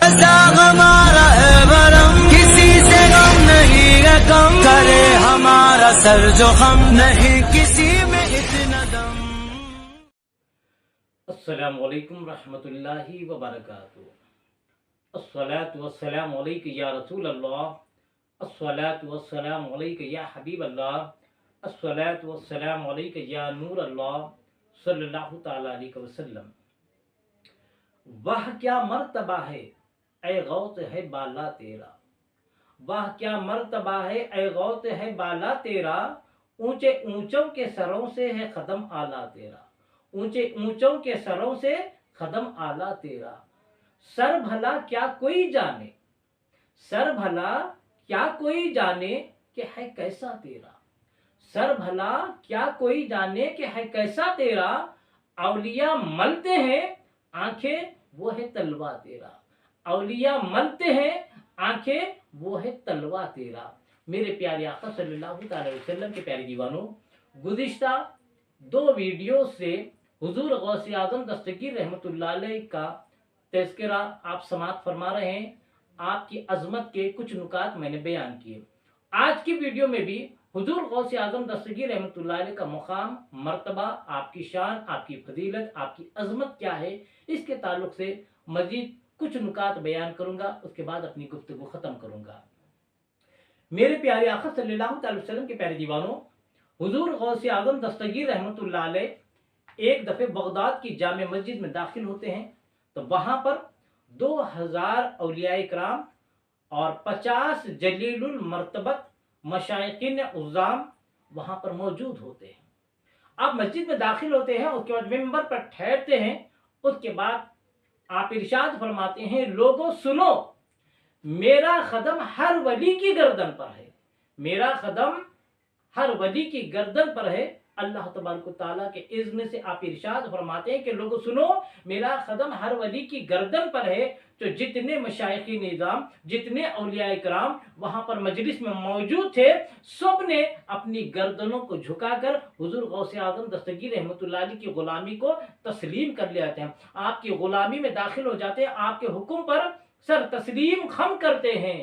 कैसा हमारा है भरम, किसी से गम नहीं है कम, करे हमारा सर जो हम नहीं किसी में इतना दम। अस्सलामु अलैकुम रहमतुल्लाहि व बरकातुहू। अस्सलातु वस्सलामु अलैका या रसूल अल्लाह, अस्सलातु वस्सलामु अलैका या हबीब अल्लाह, अस्सलातु वस्सलामु अलैका या नूर अल्लाह सल्लल्लाहु तआला अलैहि वसल्लम। वह क्या मर्तबा है ऐ गौत है बाला तेरा, वह क्या मर्तबा है ऐ गौत है बाला तेरा, ऊंचे ऊंचों के सरों से है कदम आला तेरा, ऊंचे ऊंचों के सरों से कदम आला तेरा। सर भला क्या कोई जाने, सर भला क्या कोई जाने कि है कैसा तेरा, सर भला क्या कोई जाने कि है कैसा तेरा। औलिया मलते हैं आंखें वो है तलवा तेरा, औलिया मलते हैं आंखें वो है तलवा तेरा। मेरे प्यारे आका सल्लल्लाहु अलैहि वसल्लम के प्यारे दीवानों, गुज़िश्ता दो वीडियो से हुजूर गौसे आज़म दस्तगीर रहमतुल्लाह अलैह का तज़किरा आप समाअत फरमा रहे हैं। आपकी अजमत के कुछ नुकात मैंने बयान किए। आज की वीडियो में भी हुजूर गौसे आज़म दस्तगीर रहमतुल्लाह अलैह का मुकाम, मर्तबा, आपकी शान, आपकी फजीलत, आपकी अजमत क्या है, इसके ताल्लुक से मजीद कुछ नुकात बयान करूंगा। उसके बाद अपनी गुफ्तगू ख़त्म करूंगा। मेरे प्यारे आका सल्लल्लाहु अलैहि वसल्लम के प्यारे दीवानों, हुजूर गौसे आज़म दस्तगीर रहमतुल्लाह अलैह एक दफ़े बगदाद की जामे मस्जिद में दाखिल होते हैं तो वहाँ पर 2000 औलिया इकराम और 50 जलीलुल मर्तबत मशाइखिन उज़्ज़ाम वहाँ पर मौजूद होते हैं। आप मस्जिद में दाखिल होते हैं, उसके बाद मिंबर पर ठहरते हैं। उसके बाद आप इरशाद फरमाते हैं, लोगों सुनो, मेरा कदम हर वली की गर्दन पर है, मेरा कदम हर वली की गर्दन पर है। अल्लाह तबारक व तआला के इज़्न से आप इरशाद फरमाते हैं कि लोगों सुनो, मेरा कदम हर वली की गर्दन पर है। तो जितने मशाइखी निज़ाम, जितने औलिया इकराम वहाँ पर मजलिस में मौजूद थे, सब ने अपनी गर्दनों को झुकाकर हुजूर गौसे आज़म दस्तगीर रहमतुल्लाह अलैह की गुलामी को तस्लीम कर लेते हैं। आपकी गुलामी में दाखिल हो जाते हैं, आपके हुक्म पर सर तस्लीम खम करते हैं।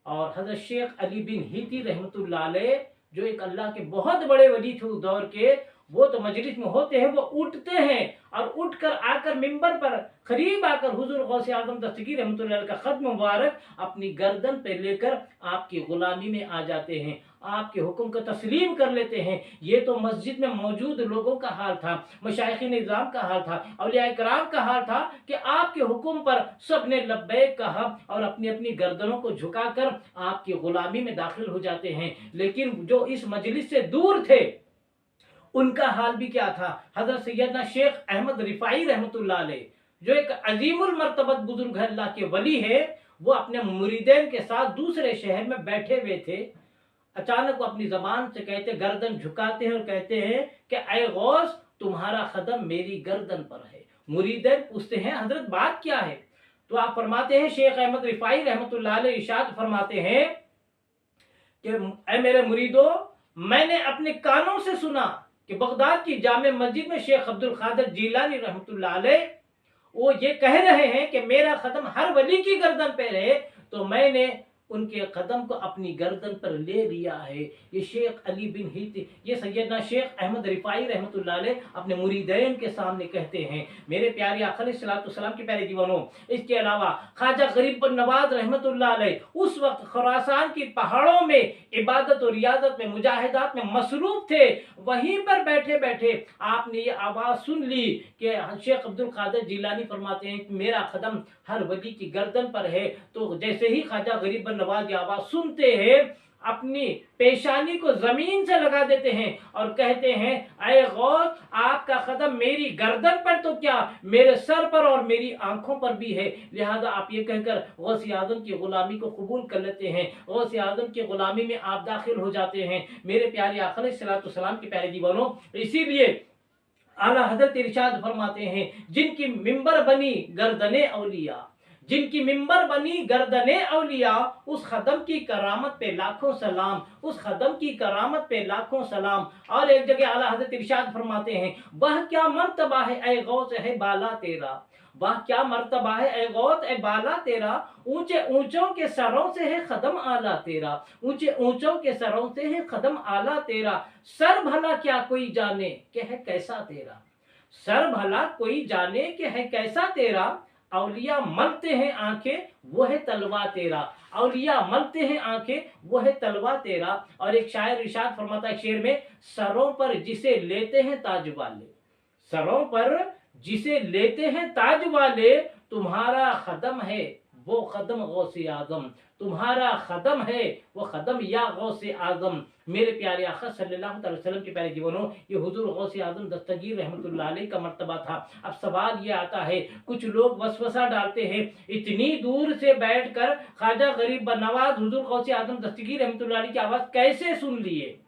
और हज़रत शेख अली बिन हीती रहमतुल्लाह अलैह, जो एक अल्लाह के बहुत बड़े वली थे उस दौर के, वो तो मजलिस में होते हैं, वो उठते हैं और उठकर आकर मिंबर पर करीब आकर हुजूर गौसे आज़म दस्तगीर रहमतुल्लाह अलैह का खत मुबारक अपनी गर्दन पे लेकर आपकी गुलामी में आ जाते हैं, आपके हुक्म को तस्लीम कर लेते हैं। ये तो मस्जिद में मौजूद लोगों का हाल था, मशाइखिन निज़ाम का हाल था, औलिया इकराम का हाल था कि आपके हुक्म पर सब ने लब्बैक कहा और अपनी अपनी गर्दनों को झुकाकर आपकी गुलामी में दाखिल हो जाते हैं। लेकिन जो इस मजलिस से दूर थे, उनका हाल भी क्या था। हजरत सैयदना शेख अहमद रिफाई रहमतुल्लाह अलैह, जो एक अजीमुल मर्तबत बुजुर्ग है, अल्लाह के वली है, वो अपने मुरीदैन के साथ दूसरे शहर में बैठे हुए थे। अचानक वो अपनी जबान से कहते, गर्दन झुकाते हैं और कहते हैं कि ऐ गौस, तुम्हारा कदम मेरी गर्दन पर है। मुरीदैन पूछते हैं, हजरत बात क्या है? तो आप फरमाते हैं, शेख अहमद रिफाई रहमतुल्लाह अलैह इरशाद फरमाते हैं कि ऐ मेरे मुरीदो, मैंने अपने कानों से सुना कि बगदाद की जामे मस्जिद में शेख अब्दुल कादिर जीलानी रहमतुल्लाह अलैह वो ये कह रहे हैं कि मेरा कदम हर वली की गर्दन पर है, तो मैंने उनके कदम को अपनी गर्दन पर ले लिया है। ये शेख अली बिन हीती, ये सैयदना शेख अहमद रिफाई रहमतुल्लाह अलैह अपने मुरीदैन के सामने कहते हैं। मेरे प्यारे आका अलैहिस्सलातु वस्सलाम के प्यारे दीवानों, इसके अलावा ख्वाजा गरीब नवाज रहमतुल्लाह अलैह उस वक्त खुरासान की पहाड़ों में इबादत और रियाजत में, मुजाहिदात में मसरूफ थे। वहीं पर बैठे बैठे आपने ये आवाज़ सुन ली कि शेख अब्दुल कादिर जीलानी फरमाते हैं कि मेरा कदम हर वली की गर्दन पर है। तो जैसे ही ख्वाजा गरीब नवाज आवाज़ सुनते हैं, अपनी पेशानी को जमीन से लगा देते हैं और कहते हैं, ऐ गौस, आपका कदम मेरी गर्दन पर तो क्या, मेरे सर पर और मेरी आंखों पर भी है। लिहाजा आप ये कहकर गौसे आज़म की गुलामी को कबूल कर लेते हैं, गौसे आज़म की गुलामी में आप दाखिल हो जाते हैं। मेरे प्यारे आका अलैहिस्सलातु वस्सलाम के प्यारे दीवानों, इसीलिए आला हज़रत इरशाद फरमाते हैं, जिनकी मिंबर बनी गर्दने औलिया, जिनकी मिंबर बनी गर्दने औलिया, उस खदम की करामत पे लाखों सलाम, उस खदम की करामत पे लाखों सलाम। और एक जगह आला हज़रत इरशाद फरमाते हैं, वह क्या मर्तबा है ऐ गौस है बाला तेरा, वाह क्या मर्तबा है ए गौत ए बाला तेरा, ऊंचे ऊंचों के सरों से है कदम आला तेरा, ऊंचे ऊंचों के सरों से है कदम आला तेरा, सर भला क्या कोई जाने कि है कैसा तेरा, सर भला कोई जाने कि है कैसा तेरा, औलिया मलते हैं आंखें वो है तलवा तेरा, औलिया मलते हैं आंखें वो है तलवा तेरा। और एक शायर इरशाद फरमाता है शेर में, सरों पर जिसे लेते हैं ताज वाले, सरों पर जिसे लेते हैं ताज वाले, तुम्हारा कदम है वो कदम गौसे आजम, तुम्हारा कदम है वो कदम या गौसे आजम। मेरे प्यारे आका सल्लल्लाहु अलैहि वसल्लम के प्यारे जीवनों, ये हुजूर गौसे आजम दस्तगीर रहमतुल्लाह अलैह का मर्तबा था। अब सवाल ये आता है, कुछ लोग वसवसा डालते हैं, इतनी दूर से बैठकर ख्वाजा गरीब नवाज हुजूर गौसे आजम दस्तगीर रहमतुल्लाह अलैह की आवाज कैसे सुन लिए।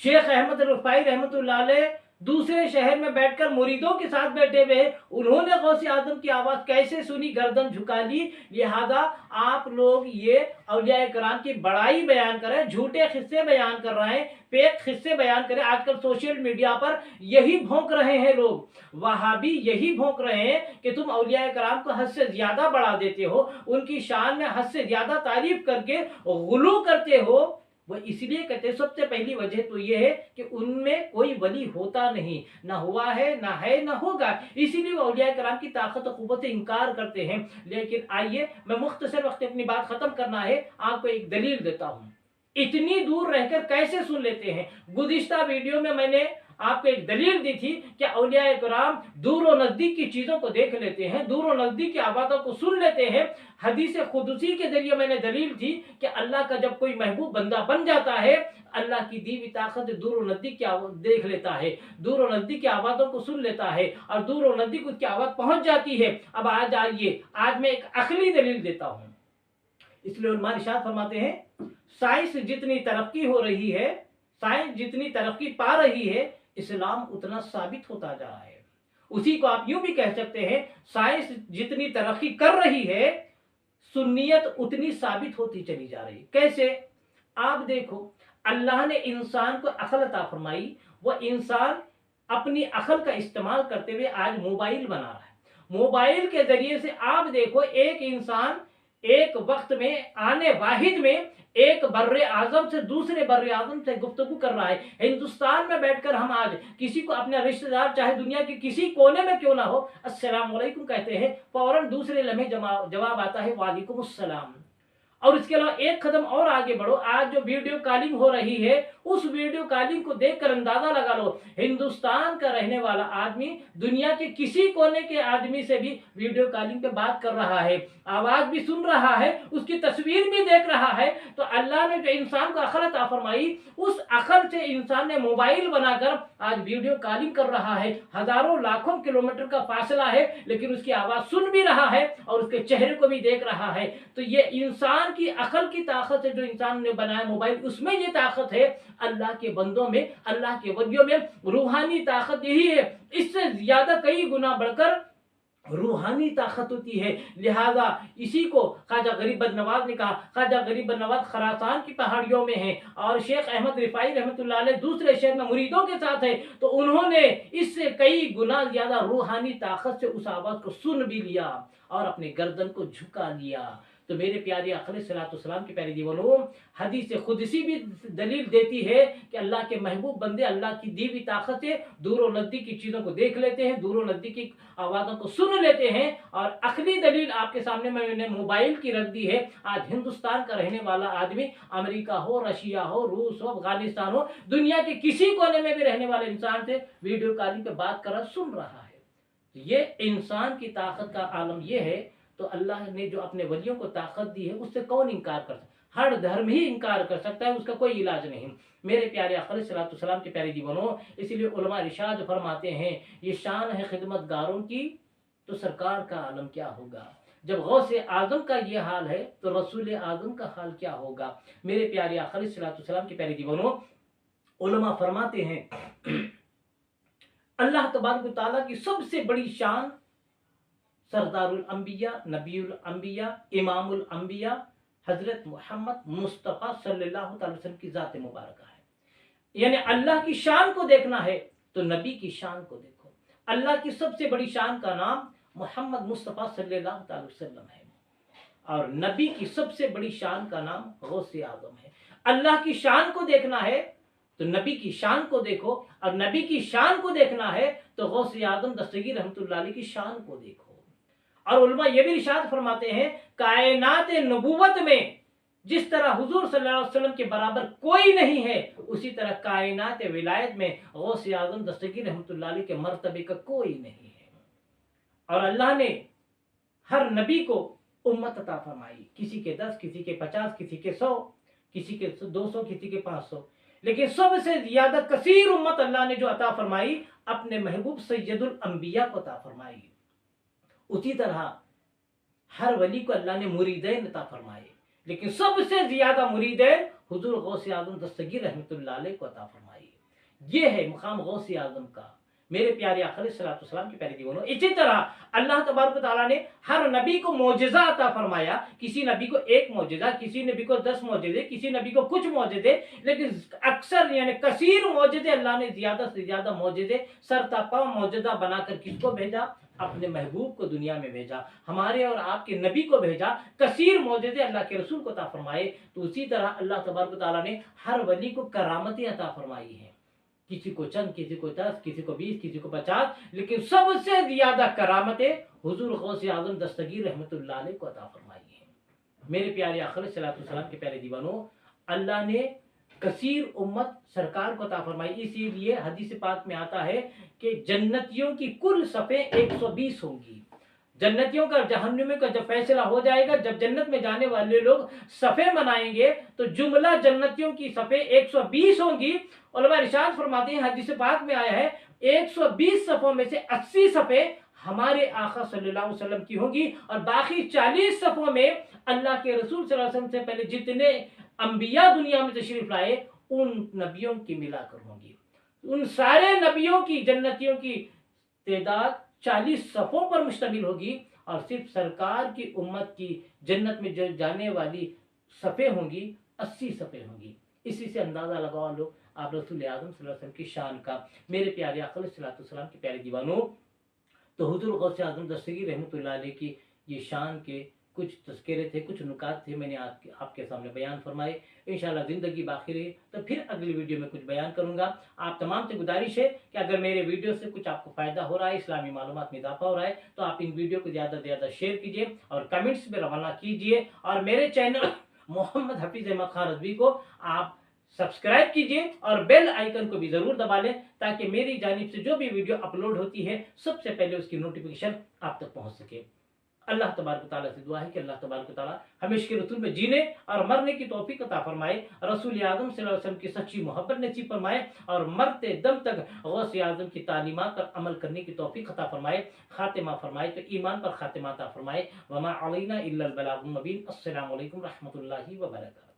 शेख अहमद रुफाई रहमतुल्लाह अलैह दूसरे शहर में बैठकर मुरीदों के साथ बैठे हुए, उन्होंने गौसे आजम की आवाज कैसे सुनी, गर्दन झुका ली। लिहाजा आप लोग ये औलिया कराम की बड़ाई बयान कर रहे हैं, झूठे किस्से बयान कर रहे हैं, फेक किस्से बयान करें। आजकल सोशल मीडिया पर यही भौंक रहे हैं लोग, वहाबी यही भौंक रहे हैं कि तुम औलिया कराम को हद से ज्यादा बढ़ा देते हो, उनकी शान में हद से ज्यादा तारीफ करके गुलू करते हो। वो इसलिए कहते हैं, सबसे पहली वजह तो ये है कि उनमें कोई वली होता नहीं, ना हुआ है, ना है, ना होगा, इसीलिए वो औलिया कराम की ताकत और कुव्वत से इनकार करते हैं। लेकिन आइए, मैं मुख्तसर वक्त अपनी बात खत्म करना है, आपको एक दलील देता हूं, इतनी दूर रहकर कैसे सुन लेते हैं। गुज़िश्ता वीडियो में मैंने आपको एक दलील दी थी कि औलिया कराम दूर और नजदीक की चीजों को देख लेते हैं, दूर और नजदीक की आवाज़ों को सुन लेते हैं। हदीस कुदसी के जरिए मैंने दलील थी कि अल्लाह का जब कोई महबूब बंदा बन जाता है, अल्लाह की दी हुई ताकत दूर और नजदीक की देख लेता है, दूर और नजदीक की आवाज़ों को सुन लेता है और दूर और नजदीक उसकी आवाज़ पहुंच जाती है। अब आज आइए, आज मैं एक अकली दलील देता हूं। इसलिए उलमा इरशाद फरमाते हैं, साइंस जितनी तरक्की हो रही है, साइंस जितनी तरक्की पा रही है, इस्लाम उतना साबित होता जा रहा है। उसी को आप यूं भी कह सकते हैं, साइंस जितनी तरक्की कर रही है, सुन्नियत उतनी साबित होती चली जा रही। कैसे? आप देखो, अल्लाह ने इंसान को अकल अता फरमाई, वो इंसान अपनी अकल का इस्तेमाल करते हुए आज मोबाइल बना रहा है। मोबाइल के जरिए से आप देखो, एक इंसान एक वक्त में आने वाहिद में एक बर्रे आजम से दूसरे बर्रे आजम से गुफ्तगू कर रहा है। हिंदुस्तान में बैठकर हम आज किसी को अपने रिश्तेदार, चाहे दुनिया के किसी कोने में क्यों ना हो, अस्सलाम वालेकुम कहते हैं, फौरन दूसरे लम्हे जवाब आता है वालेकुम अस्सलाम। और इसके अलावा एक कदम और आगे बढ़ो, आज जो वीडियो कॉलिंग हो रही है, उस वीडियो कॉलिंग को देखकर अंदाजा लगा लो, हिंदुस्तान का रहने वाला आदमी दुनिया के किसी कोने के आदमी से भी वीडियो कॉलिंग पे बात कर रहा है, आवाज भी सुन रहा है, उसकी तस्वीर भी देख रहा है। तो अल्लाह ने जो इंसान को अकल अता फरमाई, उस अकल से इंसान ने मोबाइल बनाकर आज वीडियो कॉलिंग कर रहा है। हजारों लाखों किलोमीटर का फासला है, लेकिन उसकी आवाज सुन भी रहा है और उसके चेहरे को भी देख रहा है। तो ये इंसान की अकल की ताकत है, जो इंसान ने बनाया मोबाइल, उसमें ये ताकत है। अल्लाह के बंदों में, अल्लाह के वलियों में रूहानी ताकत यही है, इससे ज्यादा कई गुना बढ़कर रूहानी ताकत होती है। लिहाजा इसी को ख्वाजा गरीब नवाज ने कहा। ख्वाजा गरीब नवाज खरासान की पहाड़ियों में है और शेख अहमद रिफाई रहमतुल्लाह अलैह दूसरे शहर में मुरीदों के साथ है, तो उन्होंने इससे कई गुना ज्यादा रूहानी ताकत से उस आवाज को सुन भी लिया और अपने गर्दन को झुका लिया। तो मेरे प्यारे आक़िल सलाम के प्यारे दीवानों, हदीस खुदसी भी दलील देती है कि अल्लाह के महबूब बंदे अल्लाह की दी हुई ताकत से दूर और नज़दीक की चीज़ों को देख लेते हैं, दूर और नज़दीक की आवाज़ों को सुन लेते हैं। और अखली दलील आपके सामने मैंने मोबाइल की रख दी है। आज हिंदुस्तान का रहने वाला आदमी, अमेरिका हो, रशिया हो, रूस हो, अफगानिस्तान हो, दुनिया के किसी कोने में भी रहने वाले इंसान से वीडियो कॉलिंग पे बात कर रहा, सुन रहा है। ये इंसान की ताकत का आलम ये है। तो अल्लाह ने जो अपने वलियों को ताकत दी है, उससे कौन इनकार कर सकता? हर धर्म ही इनकार कर सकता है, उसका कोई इलाज नहीं। मेरे प्यारे आक़िल सलाम के प्यारे दीवानों, इसीलिए उलमा इरशाद फरमाते हैं, ये शान है खिदमतगारों की, तो सरकार का आलम क्या होगा। जब गौसे आजम का ये हाल है, तो रसूल आजम का हाल क्या होगा। मेरे प्यारे आक़िल सलाम के प्यारे दीवानों, उलमा फरमाते हैं, अल्लाह तबारक व तआला की सबसे बड़ी शान सरदारुल अंबिया, नबीउल अंबिया, इमामुल अंबिया हजरत मोहम्मद मुस्तफ़ा सल्लल्लाहु अलैहि वसल्लम की ज़ात मुबारक है। यानी अल्लाह की शान को देखना है तो नबी की शान को देखो। अल्लाह की सबसे बड़ी शान का नाम محمد مصطفیٰ صلی اللہ تعالی وسلم ہے، اور نبی کی سب سے بڑی شان کا نام غوث اعظم ہے۔ اللہ کی شان کو دیکھنا ہے تو نبی کی شان کو دیکھو، اور نبی کی شان کو دیکھنا ہے تو غوث اعظم دستگیر رحمۃ اللہ علیہ کی شان کو دیکھو۔ اور علماء یہ بھی ارشاد فرماتے ہیں کائنات نبوت میں جس طرح حضور صلی اللہ علیہ وسلم کے برابر کوئی نہیں ہے، اسی طرح کائنات ولایت میں غوث اعظم دستگیر رحمۃ اللہ علیہ کے مرتبے کا کوئی نہیں ہے۔ اور اللہ نے ہر نبی کو امت عطا فرمائی، کسی کے 10، کسی کے 50، کسی کے 100، کسی کے 200، کسی کے 500، لیکن سب سے زیادہ کثیر امت اللہ نے جو عطا فرمائی اپنے محبوب سید الانبیاء کو عطا فرمائی۔ اسی طرح ہر ولی کو اللہ نے مریدین عطا فرمائے، لیکن سب سے زیادہ مریدین حضور غوث اعظم دستگیر رحمۃ اللہ علیہ کو عطا فرمائی۔ یہ ہے مقام غوث اعظم کا، میرے پیارے آقا علیہ الصلوۃ والسلام کی پیارے دیوانوں۔ اسی طرح اللہ تبارک و تعالیٰ نے ہر نبی کو معجزہ عطا فرمایا، کسی نبی کو ایک معجزہ، کسی نبی کو 10 معجزے، کسی نبی کو کچھ معجزے، لیکن اکثر یعنی کثیر معجزے اللہ نے زیادہ سے زیادہ معجزے سرتاپا معجزہ بنا کر کس کو بھیجا؟ اپنے محبوب کو دنیا میں بھیجا، ہمارے اور آپ کے نبی کو بھیجا، کثیر معجزے اللہ کے رسول کو عطا فرمائے۔ تو اسی طرح اللہ تبارک و تعالیٰ نے ہر ولی کو کرامتیں عطا فرمائی ہیں، کسی کو چند، کسی کو 10، کسی کو 20، کسی کو 50، لیکن سب سے زیادہ کرامتیں حضور غوث اعظم دستگیر رحمۃ اللہ علیہ کو عطا فرمائی ہیں۔ میرے پیارے آقا علیہ الصلوۃ والسلام کے پیارے دیوانوں، اللہ نے کثیر امت سرکار کو عطا فرمائی، اسی لیے حدیث پاک میں آتا ہے کہ جنتیوں کی کل صفیں 120 ہوں گی۔ جنتیوں کا جہنمیوں کا جب فیصلہ ہو جائے گا، جب جنت میں جانے والے لوگ صفیں بنائیں گے تو جملہ جنتیوں کی صفیں 120 ہوں گی۔ علماء ارشاد فرماتے ہیں حدیث پاک میں آیا ہے 120 صفوں میں سے 80 صفیں ہمارے آقا صلی اللہ علیہ وسلم کی ہوں گی، اور باقی 40 صفوں میں اللہ کے رسول صلی اللہ علیہ وسلم سے پہلے جتنے انبیاء دنیا میں تشریف لائے ان نبیوں کی ملا کر ہوں گی۔ ان سارے نبیوں کی جنتیوں کی تعداد 40 صفوں پر مشتمل ہوگی، اور صرف سرکار کی امت کی جنت میں جو جانے والی صفیں ہوں گی 80 صفیں ہوں گی۔ اسی سے اندازہ لگاؤ لو آپ رسول اعظم صلی اللہ علیہ وسلم کی شان کا۔ میرے پیارے آقا علیہ الصلوۃ والسلام کے پیارے دیوانوں، تو حضور غوث اعظم دستگیر رحمۃ اللہ علیہ کی یہ شان کے کچھ تذکرے تھے، کچھ نکات تھے، میں نے آپ کے سامنے بیان فرمائے۔ انشاءاللہ زندگی باقی رہی تو پھر اگلی ویڈیو میں کچھ بیان کروں گا۔ آپ تمام سے گزارش ہے کہ اگر میرے ویڈیو سے کچھ آپ کو فائدہ ہو رہا ہے، اسلامی معلومات میں اضافہ ہو رہا ہے، تو آپ ان ویڈیو کو زیادہ سے زیادہ شیئر کیجیے اور کمنٹس میں روانہ کیجیے، اور میرے چینل محمد حفیظ احمد خان رضوی کو آپ سبسکرائب کیجیے اور بیل آئیکن کو بھی ضرور دبا لیں، تاکہ میری جانب سے جو بھی ویڈیو اپلوڈ ہوتی ہے سب سے پہلے اس کی نوٹیفیکیشن آپ تک پہنچ سکے۔ اللہ تبارک و تعالیٰ سے دعا ہے کہ اللہ تبارک و تعالیٰ ہمیں عشق رسول میں جینے اور مرنے کی توفیق عطا فرمائے، رسول اعظم صلی اللہ علیہ وسلم کی سچی محبت نصیب فرمائے، اور مرتے دم تک غوث اعظم کی تعلیمات پر عمل کرنے کی توفیق عطا فرمائے، خاتمہ فرمائے تو ایمان پر خاتمہ عطا فرمائے۔ وما علینا الا البلاغ المبین۔ السلام علیکم رحمۃ اللہ وبرکاتہ۔